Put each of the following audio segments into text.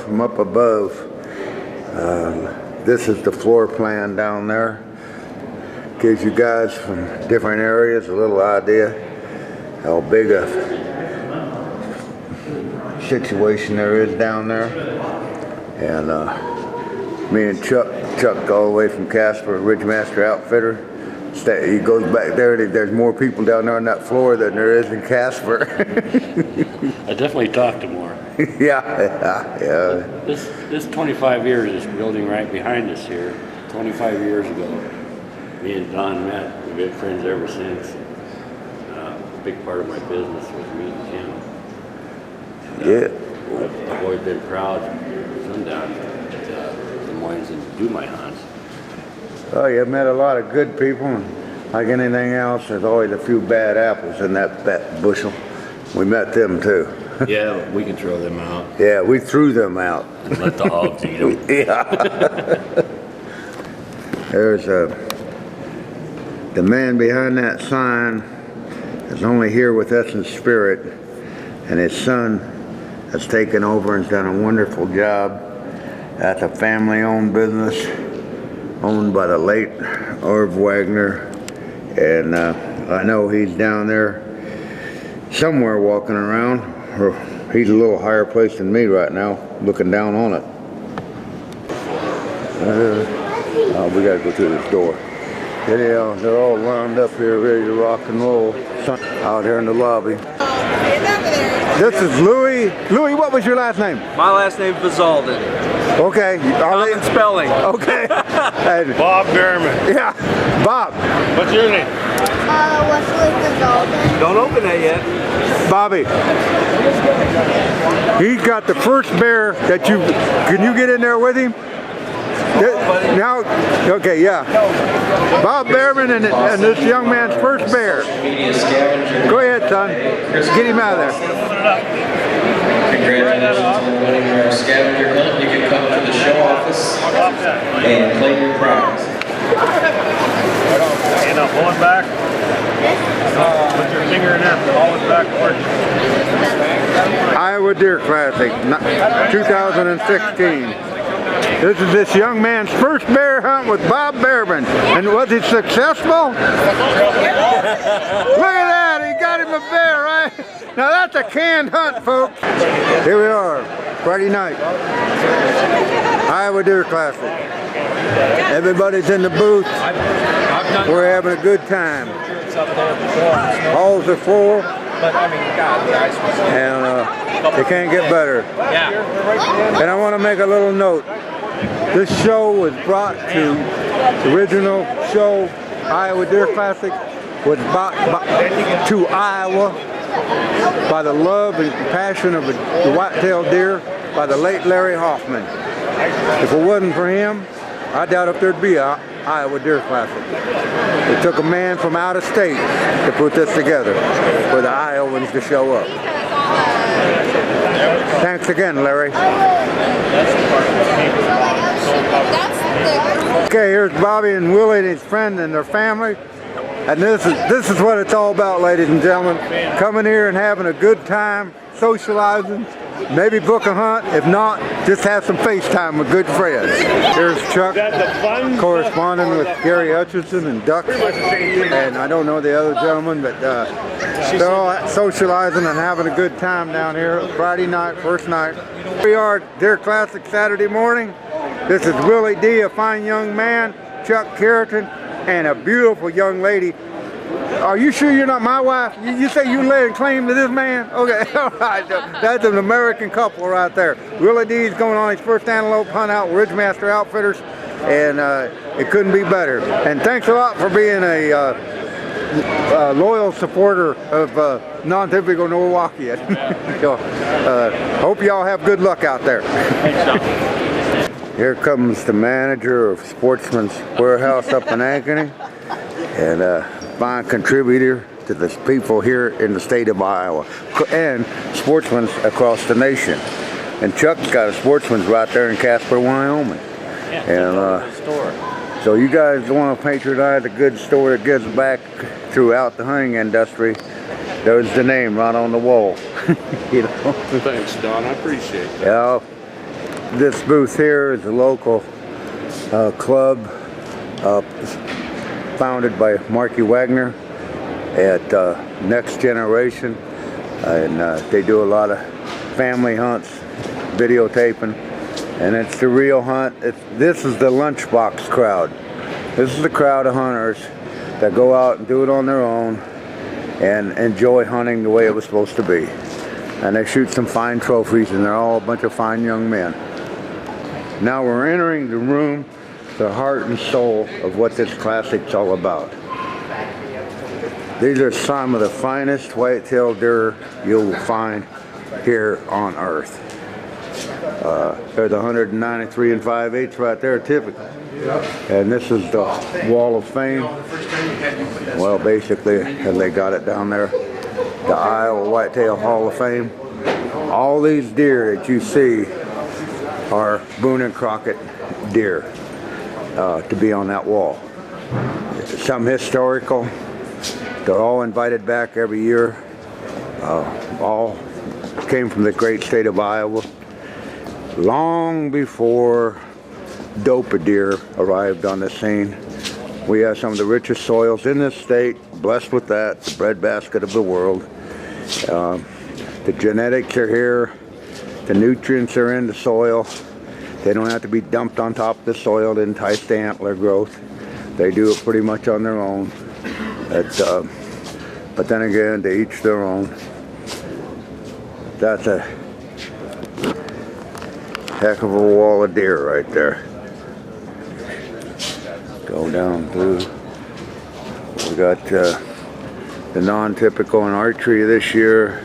from up above. This is the floor plan down there. Gives you guys from different areas a little idea how big a situation there is down there. And me and Chuck all the way from Casper, Ridgemaster Outfitter. He goes back there. There's more people down there on that floor than there is in Casper. I definitely talked to more. Yeah. This 25 years, this building right behind us here, 25 years ago, me and Don met. We've been friends ever since. A big part of my business was meeting him. I've always been proud to come down to Des Moines and do my hunts. Oh, you've met a lot of good people, and like anything else, there's always a few bad apples in that bushel. We met them too. Yeah, we can throw them out. Yeah, we threw them out. And let the hogs eat them. Yeah. There's the man behind that sign is only here with us in spirit, and his son has taken over and has done a wonderful job. That's a family-owned business owned by the late Irv Wagner, and I know he's down there somewhere walking around, or he's a little higher place than me right now, looking down on it. We gotta go through this door. Yeah, they're all lined up here, ready to rock and roll out here in the lobby. This is Louis. Louis, what was your last name? My last name is Bazalden. Okay. Common spelling. Okay. And Bob Behrman. yeah, Bob. What's your name? Wesley Bazalden. Don't open that yet. Bobby. He's got the first bear that can you get in there with him? Now, okay, yeah. Bob Behrman and this young man's first bear. Go ahead, son. Get him out of there. Congratulations on winning your scavenger hunt. You can come to the show office and claim your prize. You know, pull it back. Put your finger in there, pull it backward. Iowa Deer Classic, 2016. This is this young man's first bear hunt with Bob Behrman. And was he successful? Look at that, he got him a bear, right? Now that's a canned hunt, folks. Here we are, Friday night. Iowa Deer Classic. Everybody's in the booth. We're having a good time. Halls are full. And it can't get better. And I want to make a little note. This show was brought to, the original show, Iowa Deer Classic, was brought to Iowa by the love and passion of the white-tailed deer by the late Larry Hoffman. If it wasn't for him, I doubt if there'd be a Iowa Deer Classic. It took a man from out of state to put this together for the Iowans to show up. Thanks again, Larry. Okay, here's Bobby and Willie and his friend and their family. And this is what it's all about, ladies and gentlemen. Coming here and having a good time, socializing, maybe book a hunt. If not, just have some FaceTime with good friends. Here's Chuck corresponding with Gary Hutchinson and Duck. And I don't know the other gentleman, but they're all socializing and having a good time down here. Friday night, first night. We are Deer Classic Saturday morning. This is Willie D, a fine young man, Chuck Carrington, and a beautiful young lady. Are you sure you're not my wife? You say you laying claim to this man? Okay, all right. That's an American couple right there. Willie D's going on his first antelope hunt out with Ridgemaster Outfitters, and it couldn't be better. And thanks a lot for being a loyal supporter of non-typical Milwaukee. So, hope y'all have good luck out there. Here comes the manager of Sportsman's Warehouse up in Ankeny, and fine contributor to the people here in the state of Iowa and Sportsman's across the nation. And Chuck's got a Sportsman's right there in Casper, Wyoming. And so you guys want to patronize a good store that gives back throughout the hunting industry. There's the name right on the wall. You know. Thanks, Don. I appreciate that. Yeah. this booth here is a local club founded by Marky Wagner at Next Generation, and they do a lot of family hunts, videotaping, and it's the real hunt. This is the lunchbox crowd. This is the crowd of hunters that go out and do it on their own and enjoy hunting the way it was supposed to be. And they shoot some fine trophies, and they're all a bunch of fine young men. Now we're entering the room, the heart and soul of what this classic's all about. These are some of the finest white-tailed deer you'll find here on Earth. They're the 193 and 5/8 right there, typically. And this is the Wall of Fame. Well, basically, and they got it down there, the Iowa Whitetail Hall of Fame. All these deer that you see are Boone and Crockett deer to be on that wall. Some historical. They're all invited back every year. All came from the great state of Iowa. Long before dope deer arrived on the scene. We have some of the richest soils in this state, blessed with that, the breadbasket of the world. The genetics are here, the nutrients are in the soil. They don't have to be dumped on top of the soil to entice the antler growth. They do it pretty much on their own. But then again, to each their own. That's a heck of a wall of deer right there. Go down through. We got the non-typical in archery this year,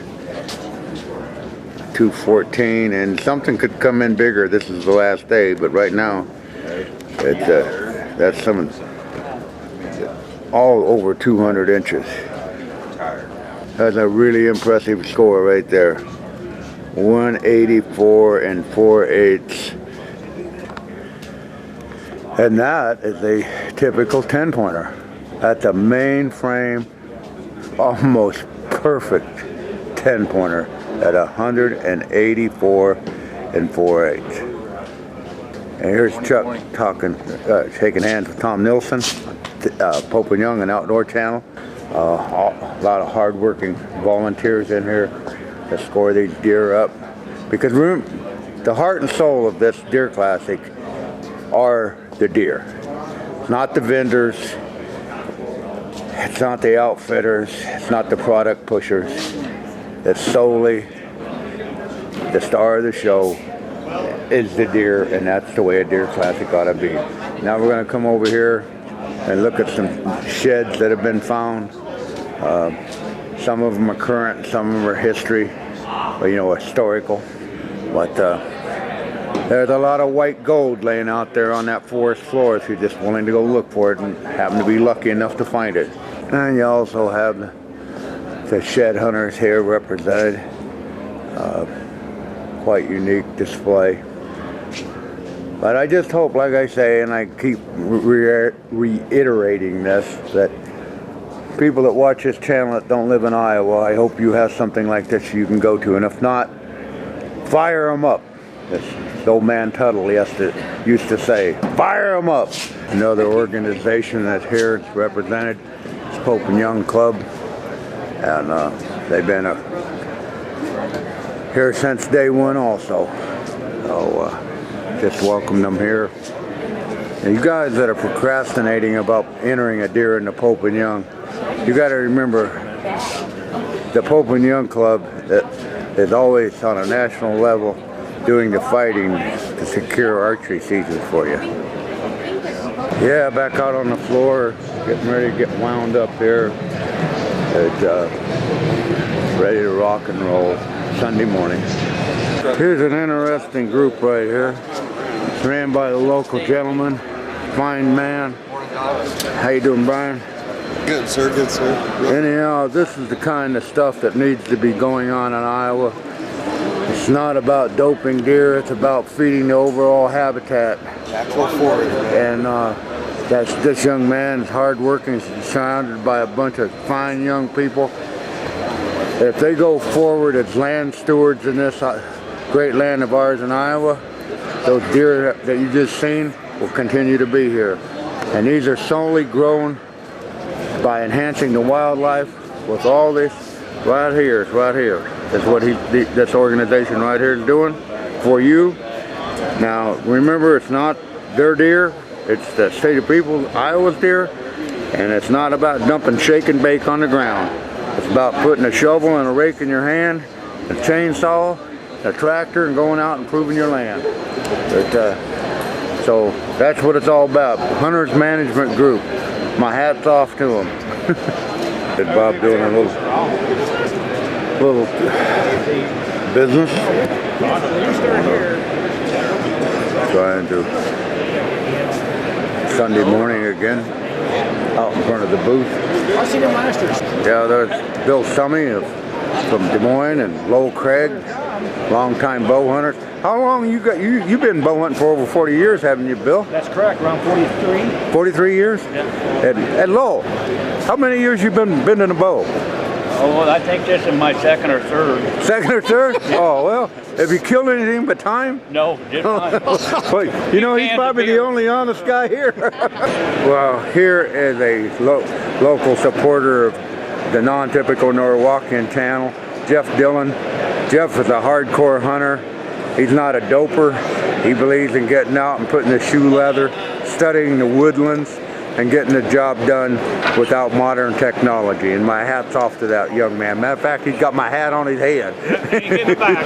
214, and something could come in bigger. This is the last day, but right now, that's some all over 200 inches. That's a really impressive score right there. 184 and 4/8. And that is a typical 10-pointer. That's a main frame, almost perfect 10-pointer at 184 and 4/8. And here's Chuck talking, shaking hands with Tom Nilsson, Pope and Young, an outdoor channel. A lot of hard-working volunteers in here to score these deer up. Because the heart and soul of this deer classic are the deer. It's not the vendors, it's not the outfitters, it's not the product pushers. It's solely the star of the show is the deer, and that's the way a deer classic ought to be. Now we're going to come over here and look at some sheds that have been found. Some of them are current, some of them are history, or, historical. But there's a lot of white gold laying out there on that forest floor if you're just willing to go look for it and happen to be lucky enough to find it. And you also have the shed hunters here represented. Quite unique display. But I just hope, like I say, and I keep reiterating this, that people that watch this channel that don't live in Iowa, I hope you have something like this you can go to. And if not, fire them up. This old man Tuttle used to say, fire them up. Another organization that's here, it's represented, is Pope and Young Club. And they've been here since day one also. So just welcome them here. And you guys that are procrastinating about entering a deer in the Pope and Young, you got to remember the Pope and Young Club that is always on a national level doing the fighting to secure archery seasons for you. Yeah, back out on the floor, getting ready to get wound up here. It's ready to rock and roll Sunday morning. Here's an interesting group right here. It's ran by the local gentleman, fine man. How you doing, Brian? Good, sir. Good, sir. Anyhow, this is the kind of stuff that needs to be going on in Iowa. It's not about doping deer, it's about feeding the overall habitat. Natural forage, man. And this young man is hardworking, he's surrounded by a bunch of fine young people. If they go forward as land stewards in this great land of ours in Iowa, those deer that you just seen will continue to be here. And these are solely grown by enhancing the wildlife with all this right here. That's what this organization right here is doing for you. Now remember, it's not their deer, it's the state of people, Iowa's deer, and it's not about dumping shake and bake on the ground. It's about putting a shovel and a rake in your hand, a chainsaw, a tractor, and going out and improving your land. So that's what it's all about. Hunters Management Group. My hat's off to them. Bob doing a little business. Trying to Sunday morning again, out in front of the booth. I seen him last year. Yeah, there's Bill Summey from Des Moines and Lowell Craig, longtime bow hunters. How long you've been bow hunting for? Over 40 years, haven't you, Bill? That's correct, around 43. 43 years? Yeah. At Lowell. How many years you been in a bow? Oh, well, I think this is my second or third. Second or third? Oh, well, have you killed anything but time? No, just mine. Well, you know, he's probably the only honest guy here. Well, here is a local supporter of the non-typical Norwalkian channel, Jeff Dillon. Jeff is a hardcore hunter. He's not a doper. He believes in getting out and putting the shoe leather, studying the woodlands, and getting the job done without modern technology. And my hat's off to that young man. Matter of fact, he's got my hat on his head. Give it back.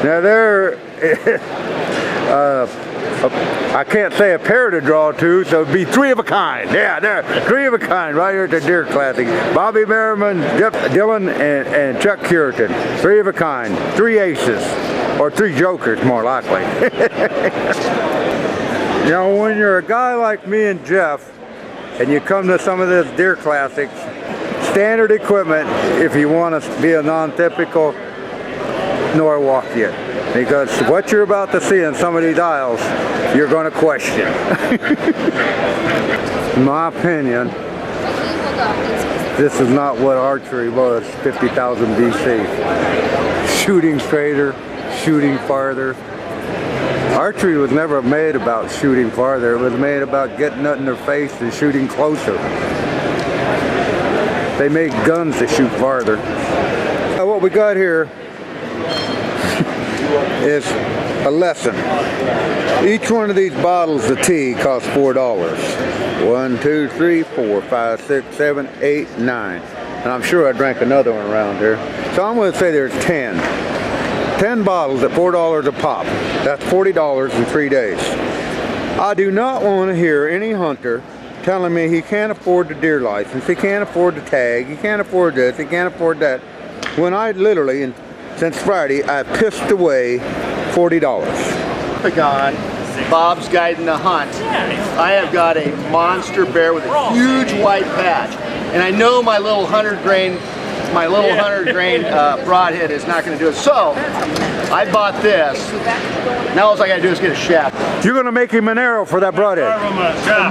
Now there, I can't say a pair to draw to, so it'd be three of a kind. Yeah, there, three of a kind right here at the Deer Classic. Bobby Merriman, Jeff Dillon, and Chuck Curitan. Three of a kind, three aces, or three jokers more likely. You know, when you're a guy like me and Jeff, and you come to some of this Deer Classics, standard equipment if you want to be a non-typical Norwalkian. Because what you're about to see in some of these aisles, you're going to question. In my opinion, this is not what archery was 50,000 BC. Shooting straighter, shooting farther. Archery was never made about shooting farther. It was made about getting it in their face and shooting closer. They made guns to shoot farther. Now what we got here is a lesson. Each one of these bottles of tea costs $4. 1, 2, 3, 4, 5, 6, 7, 8, 9. And I'm sure I drank another one around here. So I'm going to say there's 10. 10 bottles at $4 a pop. That's $40 in 3 days. I do not want to hear any hunter telling me he can't afford the deer license, he can't afford the tag, he can't afford this, he can't afford that. When I literally, since Friday, I've pissed away $40. Gone. Bob's guiding the hunt. I have got a monster bear with a huge white patch, and I know my little 100 grain broadhead is not going to do it. So I bought this. Now all I got to do is get a shaft. You're going to make him an arrow for that broadhead.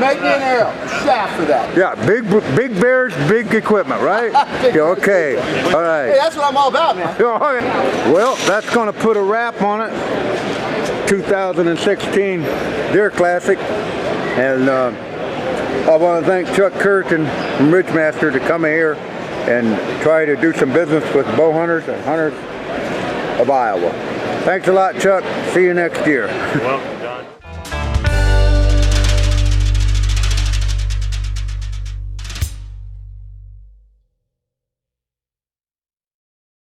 Make me an arrow, a shaft for that. Yeah, big bears, big equipment, right? Yeah, okay, all right. Hey, that's what I'm all about, man. Well, that's going to put a wrap on it. 2016 Deer Classic. And I want to thank Chuck Curtin from Ridgemaster to come here and try to do some business with bow hunters and hunters of Iowa. Thanks a lot, Chuck. See you next year. Well.